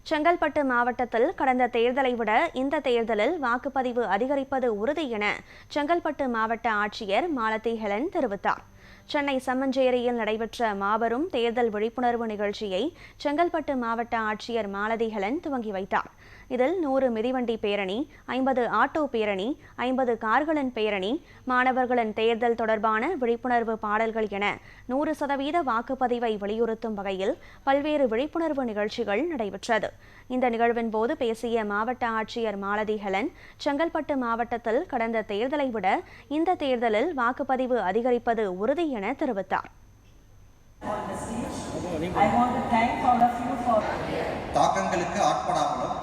செங்கல்பட்டு மாவட்டத்தில் கடந்த தேர்தலை விட இந்த தேர்தலில் வாக்குப்பதிவு அதிகரிப்பது உறுதி என செங்கல்பட்டு மாவட்ட ஆட்சியர் மாலதி ஹெலன் தெரிவித்தார். சென்னை சம்மஞ்சேரியில் நடைபெற்ற மாபெரும் தேர்தல் விழிப்புணர்வு நிகழ்ச்சியை செங்கல்பட்டு மாவட்ட ஆட்சியர் மாலதி ஹெலன் துவங்கி வைத்தார். இதில் 100 மிதிவண்டி பேரணி, 50 ஆட்டோ பேரணி, 50 கார்களின் பேரணி, மாணவர்களின் தேர்தல் தொடர்பான விழிப்புணர்வு பாடல்கள் என 100% வாக்குப்பதிவை வலியுறுத்தும் வகையில் பல்வேறு விழிப்புணர்வு நிகழ்ச்சிகள் நடைபெற்றது. இந்த நிகழ்வின் போது பேசிய மாவட்ட ஆட்சியர் மாலதி ஹெலன், செங்கல்பட்டு மாவட்டத்தில் கடந்த தேர்தலை விட இந்த தேர்தலில் வாக்குப்பதிவு அதிகரிப்பது உறுதி என தெரிவித்தார். தாக்கங்களுக்கு ஆட்படாமலும்